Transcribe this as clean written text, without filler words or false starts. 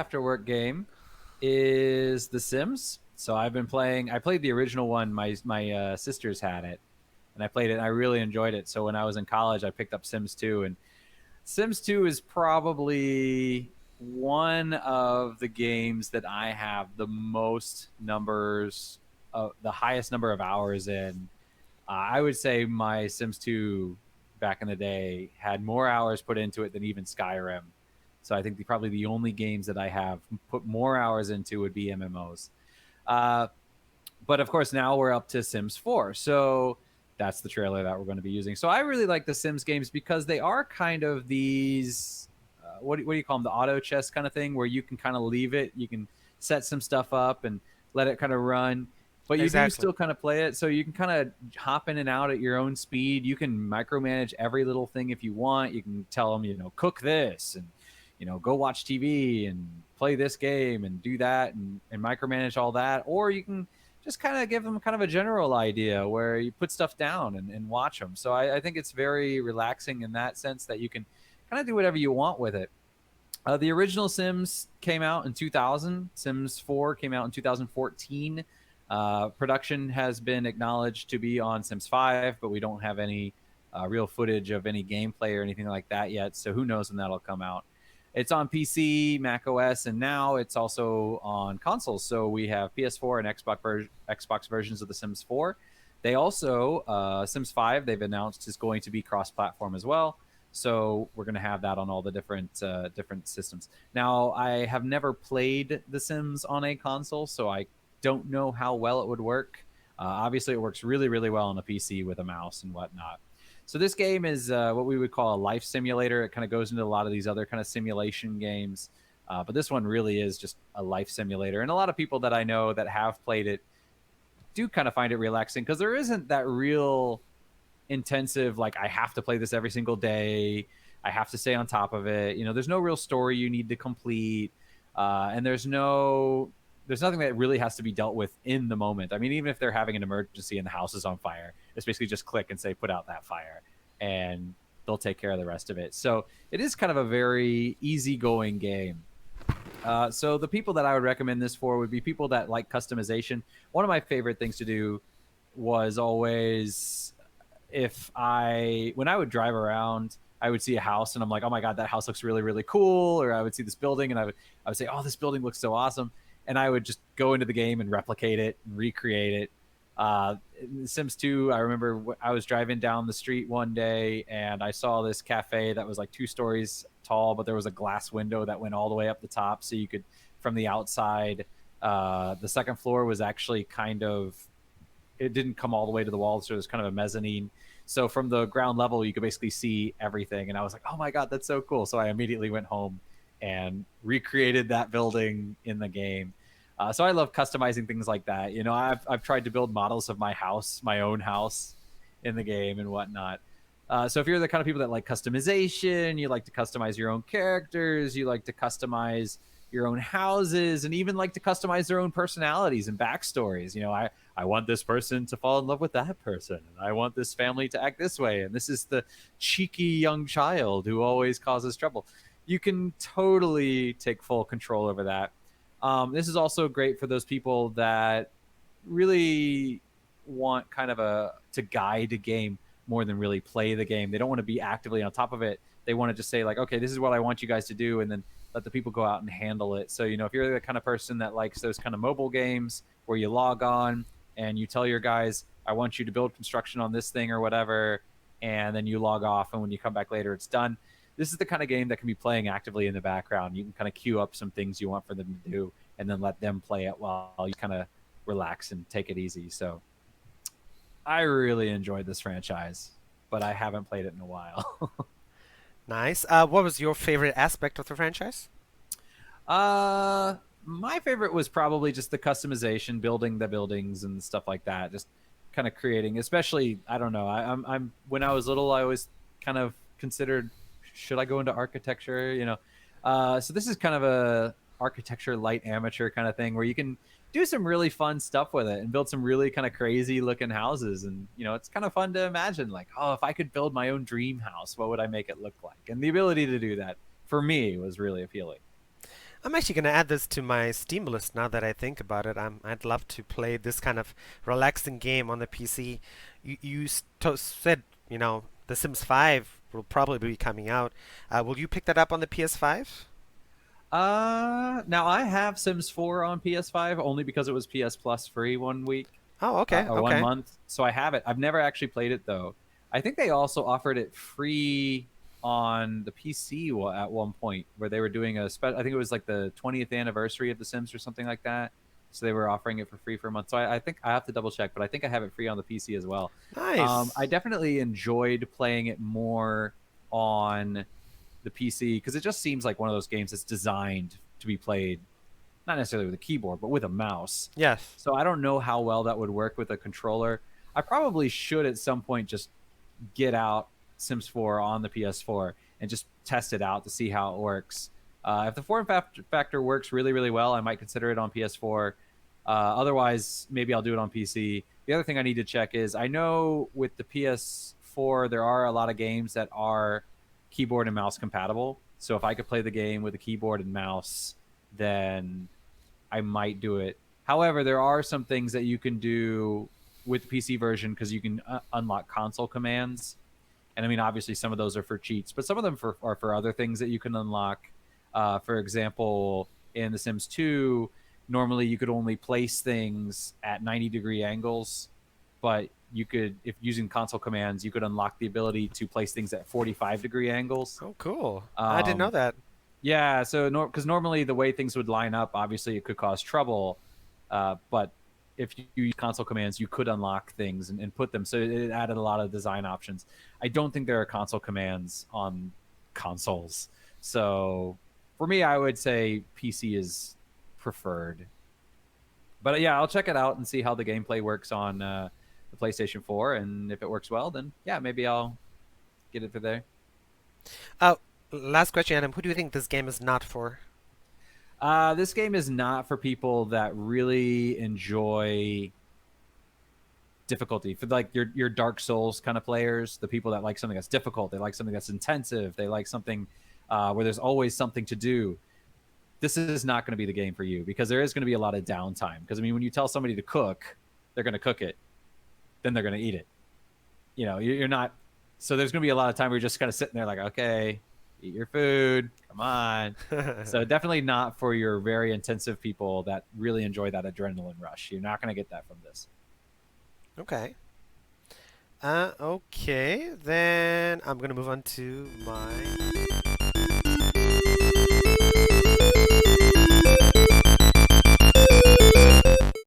after work game is The Sims. So I've been playing. I played the original one. My sisters had it, and I played it. And I really enjoyed it. So when I was in college, I picked up Sims 2, and Sims 2 is probably one of the games that I have the most numbers, the highest number of hours in. I would say my Sims 2 back in the day had more hours put into it than even Skyrim. So I think probably the only games that I have put more hours into would be MMOs. Uh, but of course, now we're up to Sims 4. So that's the trailer that we're going to be using. So I really like the Sims games because they are kind of these, what do you call them? The auto chess kind of thing where you can kind of leave it. You can set some stuff up and let it kind of run. But you do Exactly. still kind of play it. So you can kind of hop in and out at your own speed. You can micromanage every little thing if you want. You can tell them, cook this and, go watch TV and play this game and do that and micromanage all that. Or you can just kind of give them kind of a general idea where you put stuff down and watch them. So I think it's very relaxing in that sense that you can kind of do whatever you want with it. The original Sims came out in 2000. Sims 4 came out in 2014. Production has been acknowledged to be on Sims 5, but we don't have any real footage of any gameplay or anything like that yet. So who knows when that'll come out. It's on PC, Mac OS, and now it's also on consoles. So we have PS4 and Xbox versions of The Sims 4. They also, Sims 5, they've announced is going to be cross-platform as well. So we're going to have that on all the different systems. Now, I have never played The Sims on a console, so I don't know how well it would work. Obviously, it works really, really well on a PC with a mouse and whatnot. So this game is what we would call a life simulator. It kind of goes into a lot of these other kind of simulation games, but this one really is just a life simulator. And a lot of people that I know that have played it do kind of find it relaxing because there isn't that real intensive like I have to play this every single day. I have to stay on top of it. There's no real story you need to complete, and there's nothing that really has to be dealt with in the moment. I mean, even if they're having an emergency and the house is on fire, it's basically just click and say put out that fire, and they'll take care of the rest of it. So it is kind of a very easygoing game. So the people that I would recommend this for would be people that like customization. One of my favorite things to do was always when I would drive around, I would see a house and I'm like, oh my god, that house looks really really cool. Or I would see this building and I would say, oh, this building looks so awesome, and I would just go into the game and replicate it and recreate it. In Sims 2, I remember I was driving down the street one day and I saw this cafe that was like 2 stories tall, but there was a glass window that went all the way up the top, so you could from the outside. The second floor was actually kind of it didn't come all the way to the wall, so it was kind of a mezzanine. So from the ground level, you could basically see everything, and I was like, "Oh my god, that's so cool!" So I immediately went home and recreated that building in the game. So I love customizing things like that. I've tried to build models of my own house, in the game and whatnot. So if you're the kind of people that like customization, you like to customize your own characters, you like to customize your own houses, and even like to customize their own personalities and backstories. I want this person to fall in love with that person, and I want this family to act this way, and this is the cheeky young child who always causes trouble. You can totally take full control over that. This is also great for those people that really want kind of to guide a game more than really play the game. They don't want to be actively on top of it. They want to just say like, okay, this is what I want you guys to do, and then let the people go out and handle it. So if you're the kind of person that likes those kind of mobile games where you log on and you tell your guys, I want you to build construction on this thing or whatever, and then you log off, and when you come back later, it's done. This is the kind of game that can be playing actively in the background. You can kind of queue up some things you want for them to do, and then let them play it while you kind of relax and take it easy. So I really enjoyed this franchise, but I haven't played it in a while. Nice. What was your favorite aspect of the franchise? uh, my favorite was probably just the customization, building the buildings and stuff like that. Just kind of creating, especially I don't know. I'm when I was little, I always kind of considered should I go into architecture, so this is kind of a architecture light amateur kind of thing where you can do some really fun stuff with it and build some really kind of crazy looking houses. And it's kind of fun to imagine like, oh, if I could build my own dream house, what would I make it look like? And the ability to do that for me was really appealing. I'm actually gonna add this to my Steam list now that I think about it. I'd love to play this kind of relaxing game on the PC. You said, The Sims 5 will probably be coming out. Will you pick that up on the PS5? Now I have Sims 4 on PS5 only because it was PS Plus free 1 week, Oh, okay, or one okay. month. So I have it. I've never actually played it though. I think they also offered it free on the PC at one point where they were doing a special. I think it was like the 20th anniversary of The Sims or something like that. So they were offering it for free for a month. So I think I have to double check, but I think I have it free on the PC as well. I Nice. definitely enjoyed playing it more on the PC because it just seems like one of those games that's designed to be played not necessarily with a keyboard, but with a mouse. Yes. So I don't know how well that would work with a controller. I probably should at some point just get out Sims 4 on the PS4 and just test it out to see how it works. If the form factor works really, really well, I might consider it on PS4. Otherwise, maybe I'll do it on PC. The other thing I need to check is I know with the PS4, there are a lot of games that are keyboard and mouse compatible. So if I could play the game with a keyboard and mouse, then I might do it. However, there are some things that you can do with the PC version because you can unlock console commands. And I mean, obviously, some of those are for cheats, but some of them are for other things that you can unlock. For example, in The Sims 2, normally you could only place things at 90-degree angles, but you could, if using console commands, you could unlock the ability to place things at 45-degree angles. Oh, cool. I didn't know Um, that. yeah, so because normally the way things would line up, obviously it could cause trouble. But if you use console commands, you could unlock things and put them. So it added a lot of design options. I don't think there are console commands on consoles. So for me, I would say PC is preferred. But yeah, I'll check it out and see how the gameplay works on the PlayStation 4. And if it works well, then yeah, maybe I'll get it for there. Uh, Last question, Adam. Who do you think this game is not for? This game is not for people that really enjoy difficulty. For like your Dark Souls kind of players, the people that like something that's difficult, they like something that's intensive, they like something where there's always something to do. This is not going to be the game for you because there is going to be a lot of downtime. Because I mean, when you tell somebody to cook, they're going to cook it, then they're going to eat it. You're not. So there's going to be a lot of time where you're just kind of sitting there like, okay, eat your food, come on. So definitely not for your very intensive people that really enjoy that adrenaline rush. You're not going to get that from this. Okay. Okay, then I'm gonna move on to my